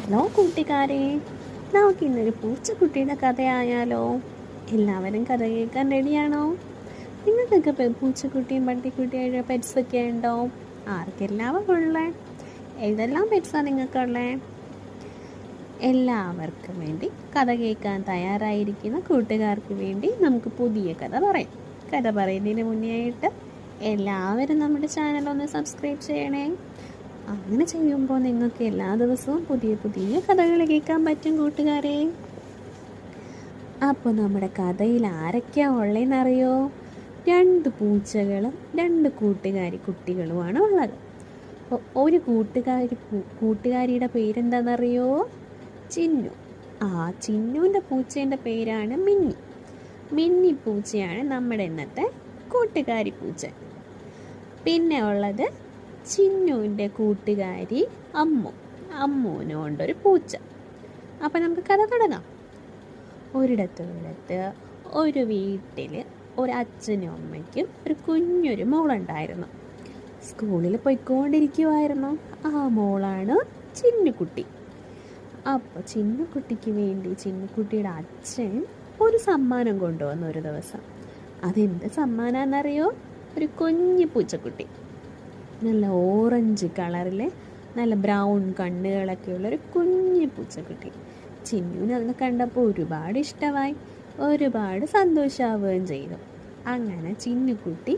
Hello കൂട്ടുകാരെ, നമുക്കിന്നൊരു പൂച്ചക്കുട്ടിയുടെ കഥയായാലോ? എല്ലാവരും കഥ കേൾക്കാൻ റെഡിയാണോ? നിങ്ങൾക്കൊക്കെ പൂച്ചക്കുട്ടിയും പട്ടിക്കുട്ടിയുടെ പെറ്റ്സൊക്കെ ഉണ്ടോ? ആർക്കെല്ലാം ഉള്ളേ? ഏതെല്ലാം പെറ്റ്സാണ് നിങ്ങൾക്കുള്ളേ? എല്ലാവർക്കും വേണ്ടി കഥ കേൾക്കാൻ തയ്യാറായിരിക്കുന്ന കൂട്ടുകാർക്ക് വേണ്ടി നമുക്ക് പുതിയ കഥ പറയാം. കഥ പറയുന്നതിന് മുന്നേ ആയിട്ട് എല്ലാവരും നമ്മുടെ ചാനൽ ഒന്ന് സബ്സ്ക്രൈബ് ചെയ്യണേ. അങ്ങനെ ചെയ്യുമ്പോൾ നിങ്ങൾക്ക് എല്ലാ ദിവസവും പുതിയ പുതിയ കഥകൾ കേൾക്കാൻ പറ്റും കൂട്ടുകാരെ. അപ്പോൾ നമ്മുടെ കഥയിൽ ആരൊക്കെയാണ് ഉള്ളതെന്നറിയോ? 2 പൂച്ചകളും 2 കുട്ടികളുമാണ് ഉള്ളത്. അപ്പോൾ ഒരു കൂട്ടുകാരിയുടെ പേരെന്താണെന്നറിയോ? ചിന്നു. ചിന്നുവിൻ്റെ പൂച്ചേൻ്റെ പേരാണ് മിന്നി. മിന്നി പൂച്ചയാണ് നമ്മുടെ ഇന്നത്തെ കൂട്ടുകാരി പൂച്ച. പിന്നെ ഉള്ളത് ചിന്നുവിൻ്റെ കൂട്ടുകാരി അമ്മുവിനും ഉണ്ടൊരു പൂച്ച. അപ്പം നമുക്ക് കഥ തുടങ്ങാം. ഒരിടത്ത് ഒരു വീട്ടിൽ ഒരു അച്ഛനും അമ്മയ്ക്കും ഒരു കുഞ്ഞൊരു മോളുണ്ടായിരുന്നു. സ്കൂളിൽ പോയിക്കൊണ്ടിരിക്കുമായിരുന്നു. ആ മോളാണ് ചിന്നുകുട്ടി. അപ്പോൾ ചിന്നുകുട്ടിക്ക് വേണ്ടി ചിന്നുകുട്ടിയുടെ അച്ഛൻ ഒരു സമ്മാനം കൊണ്ടുവന്നു ഒരു ദിവസം. അതെന്ത് സമ്മാനമാണെന്നറിയോ? ഒരു കുഞ്ഞു പൂച്ചക്കുട്ടി. നല്ല ഓറഞ്ച് കളറിലെ നല്ല ബ്രൗൺ കണ്ണുകളൊക്കെ ഉള്ളൊരു കുഞ്ഞു പൂച്ചക്കുട്ടി. ചിന്നുവിന് അതിനെ കണ്ടപ്പോൾ ഒരുപാട് ഇഷ്ടമായി, ഒരുപാട് സന്തോഷമാവുകയും ചെയ്തു. അങ്ങനെ ചിന്നുകുട്ടി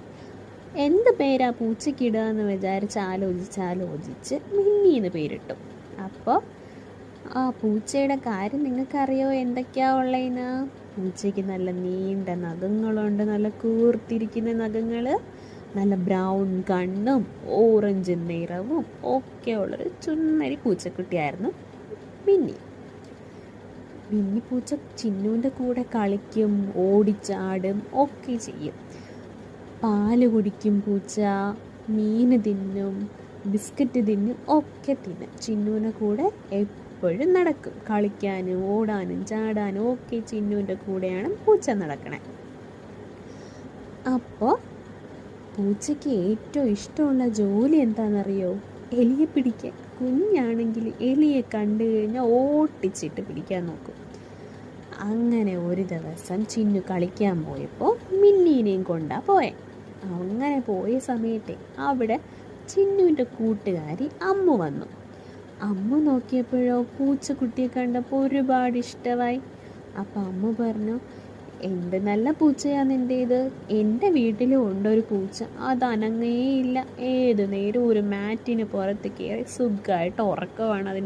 എന്ത് പേരാ പൂച്ചയ്ക്കിടുക എന്ന് വിചാരിച്ച് ആലോചിച്ച് മിന്നിന്ന് പേരിട്ടു. അപ്പോൾ ആ പൂച്ചയുടെ കാര്യം നിങ്ങൾക്കറിയോ എന്തൊക്കെയാ ഉള്ളതെന്ന്? പൂച്ചയ്ക്ക് നല്ല നീണ്ട നഖങ്ങളുണ്ട്, നല്ല കൂർത്തിരിക്കുന്ന നഖങ്ങൾ, നല്ല ബ്രൗൺ കണ്ണും ഓറഞ്ച് നിറവും ഒക്കെ ഉള്ളൊരു ചുന്നരി പൂച്ചക്കുട്ടിയായിരുന്നു മിന്നി. മിന്നി പൂച്ച ചിന്നുവിൻ്റെ കൂടെ കളിക്കും, ഓടിച്ചാടും ഒക്കെ ചെയ്യും. പാല് കുടിക്കും പൂച്ച, മീൻ തിന്നും, ബിസ്ക്കറ്റ് തിന്നും, ഒക്കെ തിന്നും. ചിന്നുവിൻ്റെ കൂടെ എപ്പോഴും നടക്കും. കളിക്കാനും ഓടാനും ചാടാനും ഒക്കെ ചിന്നുവിൻ്റെ കൂടെയാണ് പൂച്ച നടക്കണേ. അപ്പോൾ പൂച്ചയ്ക്ക് ഏറ്റവും ഇഷ്ടമുള്ള ജോലി എന്താണെന്നറിയോ? എലിയെ പിടിക്കാൻ. കുഞ്ഞാണെങ്കിൽ എലിയെ കണ്ടു കഴിഞ്ഞാൽ ഓട്ടിച്ചിട്ട് പിടിക്കാൻ നോക്കും. അങ്ങനെ ഒരു ദിവസം ചിന്നു കളിക്കാൻ പോയപ്പോൾ മിന്നീനെയും കൊണ്ടാ പോയെ. അങ്ങനെ പോയ സമയത്തെ അവിടെ ചിന്നുവിൻ്റെ കൂട്ടുകാരി അമ്മു വന്നു. അമ്മ നോക്കിയപ്പോഴോ പൂച്ചക്കുട്ടിയെ കണ്ടപ്പോൾ ഒരുപാട് ഇഷ്ടമായി. അപ്പം അമ്മ പറഞ്ഞു, എന്ത് നല്ല പൂച്ചയാണ് നിൻ്റേത്. എൻ്റെ വീട്ടിലും ഉണ്ടൊരു പൂച്ച, അത് അനങ്ങേയില്ല. ഏത് നേരം ഒരു മാറ്റിന് പുറത്ത് കയറി സുഖമായിട്ട് ഉറക്കമാണ് അതിന്